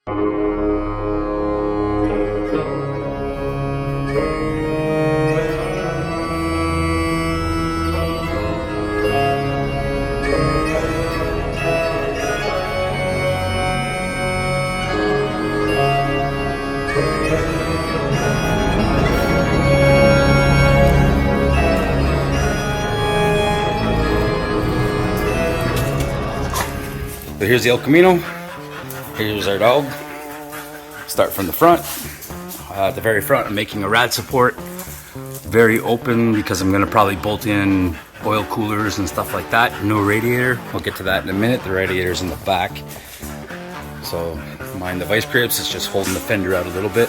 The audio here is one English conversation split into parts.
So here's the ElCamino. Here's our dog. Start from the front. At the very front, I'm making a rad support. Very open because I'm gonna probably bolt in oil coolers and stuff like that. No radiator. We'll get to that in a minute. The radiator's in the back. So mind the vice grips. It's just holding the fender out a little bit.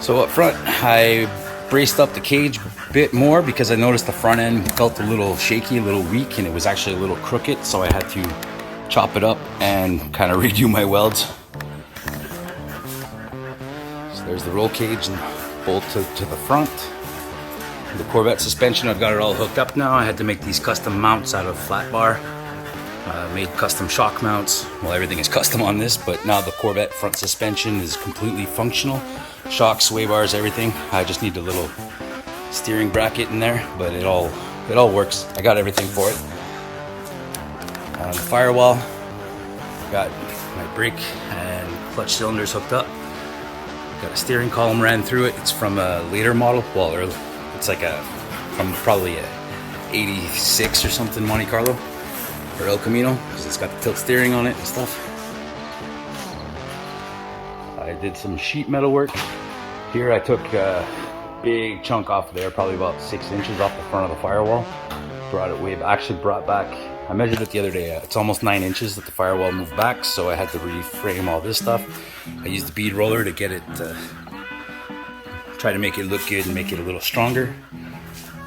So up front, I braced up the cage a bit more because I noticed the front end felt a little shaky, a little weak, and it was actually a little crooked. So I had to chop it up and kind of redo my welds. So there's the roll cage and bolt to the front. The Corvette suspension, I've got it all hooked up now. I had to make these custom mounts out of flat bar. Made custom shock mounts. Well, everything is custom on this, but now the Corvette front suspension is completely functional. Shocks, sway bars, everything. I just need a little steering bracket in there, but it all works. I got everything for it. On the firewall, got my brake and clutch cylinders hooked up. Got a steering column ran through it. It's from a later model. Well, it's like from probably a 86 or something Monte Carlo or ElCamino, because it's got the tilt steering on it and stuff. I did some sheet metal work. Here I took a big chunk off there, probably about 6 inches off the front of the firewall. Brought it way back, actually brought back, I measured it the other day, it's almost 9 inches that the firewall moved back, so I had to reframe all this stuff. I used the bead roller to get it, try to make it look good and make it a little stronger.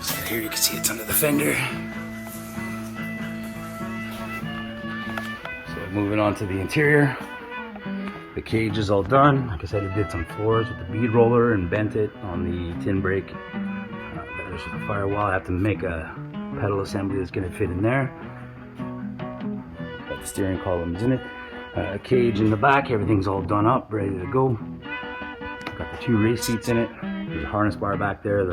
So here you can see it's under the fender. So moving on to the interior. The cage is all done. Like I said, I did some floors with the bead roller and bent it on the tin brake. There's the firewall. I have to make a pedal assembly that's going to fit in there. Got the steering columns in it. Cage in the back. Everything's all done up, ready to go. Got the 2 race seats in it. There's a harness bar back there.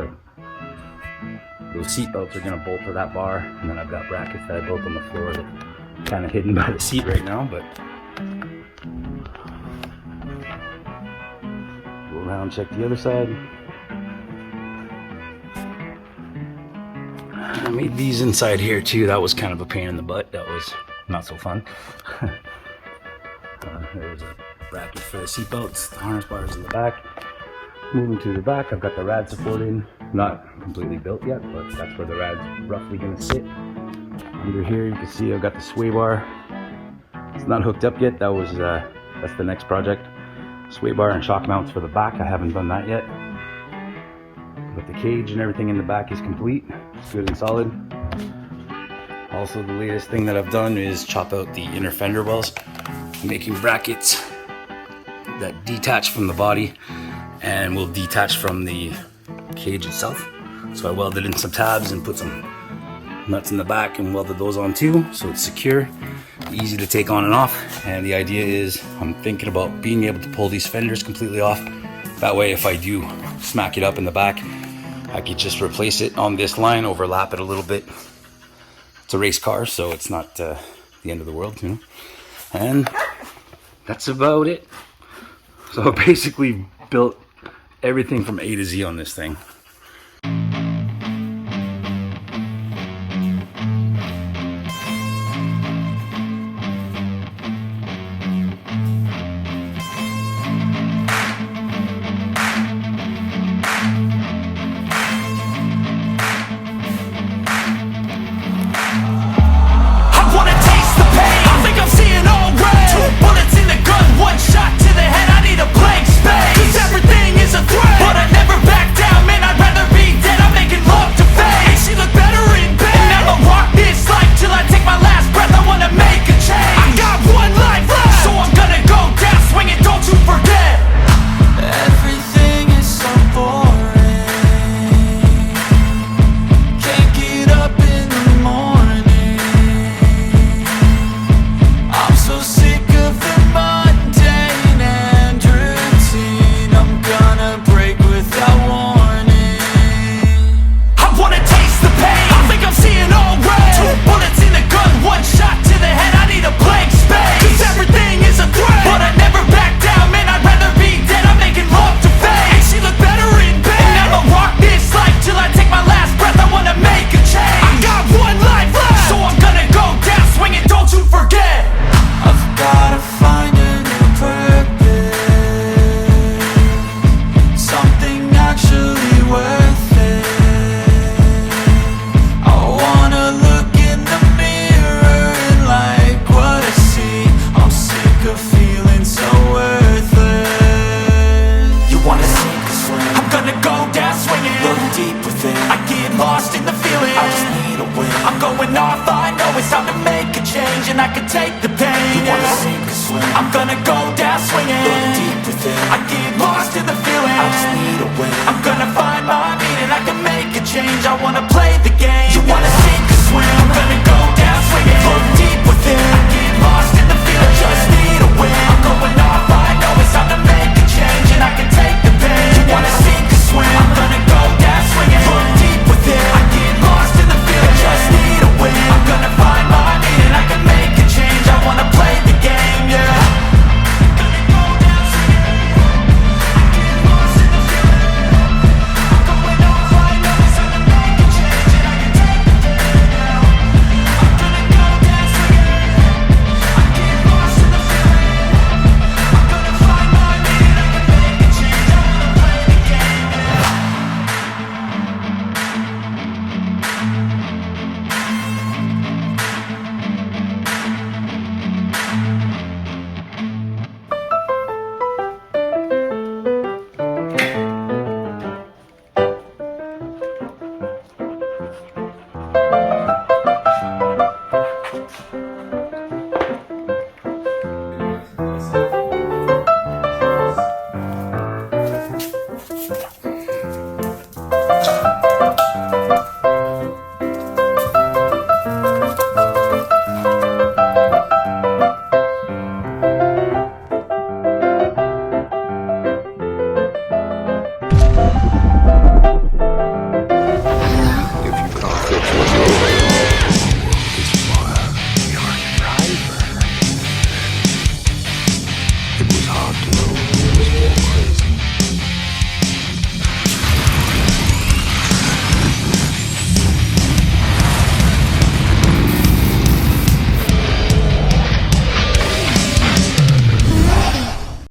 Those seat belts are going to bolt to that bar. And then I've got brackets that I built on the floor that are kind of hidden by the seat right now, but go around, check the other side. I made these inside here too. That was kind of a pain in the butt. That was not so fun. There's a bracket for the seat belts. The harness bars in the back. Moving to the back, I've got the rad support in. Not completely built yet, but that's where the rad's roughly going to sit. Under here, you can see I've got the sway bar. It's not hooked up yet. That's the next project. Sway bar and shock mounts for the back. I haven't done that yet. But the cage and everything in the back is complete. It's good and solid. Also, the latest thing that I've done is chop out the inner fender wells. I'm making brackets that detach from the body and will detach from the cage itself. So I welded in some tabs and put some nuts in the back and welded those on too, so it's secure, easy to take on and off. And the idea is I'm thinking about being able to pull these fenders completely off. That way, if I do smack it up in the back, I could just replace it on this line, overlap it a little bit. It's a race car, so it's not the end of the world, you know. And that's about it. So I basically built everything from A to Z on this thing. Everything is a threat, but I never back down, man. I I'm gonna go down swinging. Look deep within, I get lost in the feeling. I just need a win. I'm gonna find my meaning, I can make a change. I wanna play the game. You wanna